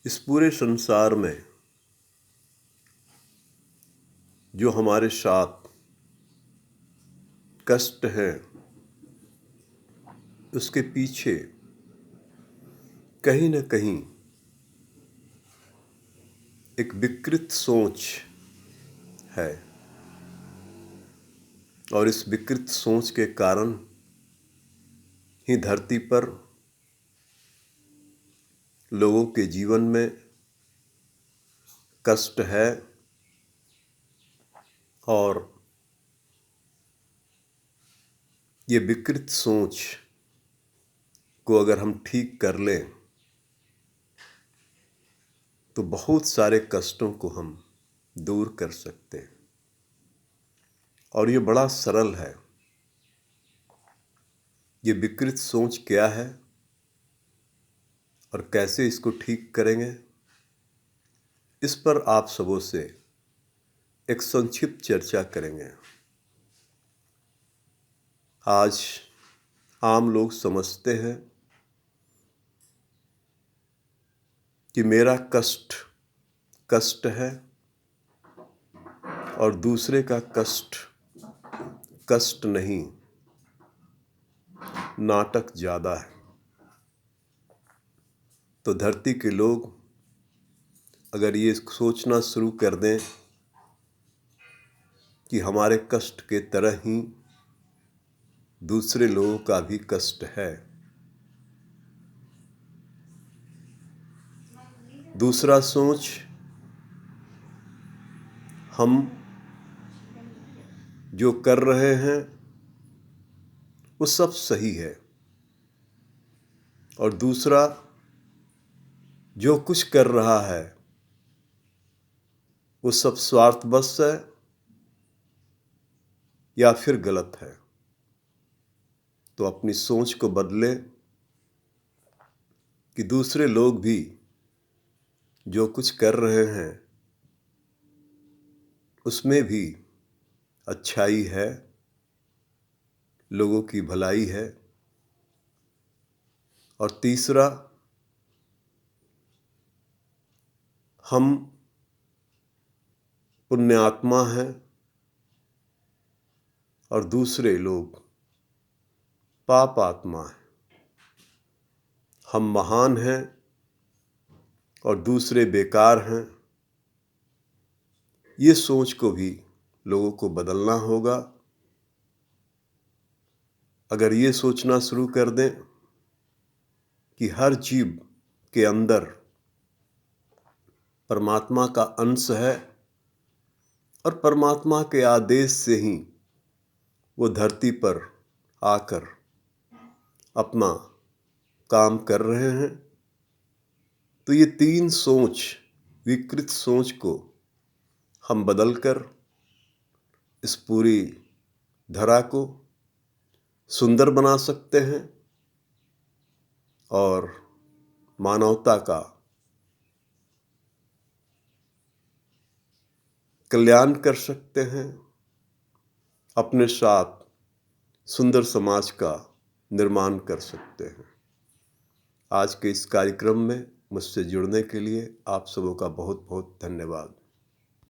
इस पूरे संसार में जो हमारे साथ कष्ट है उसके पीछे कहीं न कहीं एक विकृत सोच है और इस विकृत सोच के कारण ही धरती पर लोगों के जीवन में कष्ट है और ये विकृत सोच को अगर हम ठीक कर लें तो बहुत सारे कष्टों को हम दूर कर सकते हैं। और ये बड़ा सरल है। ये विकृत सोच क्या है और कैसे इसको ठीक करेंगे, इस पर आप सबों से एक संक्षिप्त चर्चा करेंगे। आज आम लोग समझते हैं कि मेरा कष्ट है और दूसरे का कष्ट नहीं, नाटक ज़्यादा है। तो धरती के लोग अगर ये सोचना शुरू कर दें कि हमारे कष्ट के तरह ही दूसरे लोगों का भी कष्ट है, दूसरा सोच हम जो कर रहे हैं वो सब सही है और दूसरा जो कुछ कर रहा है वो सब स्वार्थवश है या फिर गलत है। तो अपनी सोच को बदले कि दूसरे लोग भी जो कुछ कर रहे हैं उसमें भी अच्छाई है, लोगों की भलाई है। और तीसरा, हम पुण्यात्मा हैं और दूसरे लोग पाप आत्मा हैं। हम महान हैं और दूसरे बेकार हैं। ये सोच को भी लोगों को बदलना होगा। अगर ये सोचना शुरू कर दें कि हर जीव के अंदर परमात्मा का अंश है और परमात्मा के आदेश से ही वो धरती पर आकर अपना काम कर रहे हैं, तो ये तीन सोच, विकृत सोच को हम बदलकर इस पूरी धरा को सुंदर बना सकते हैं और मानवता का कल्याण कर सकते हैं। अपने साथ सुंदर समाज का निर्माण कर सकते हैं। आज के इस कार्यक्रम में मुझसे जुड़ने के लिए आप सबों का बहुत बहुत धन्यवाद।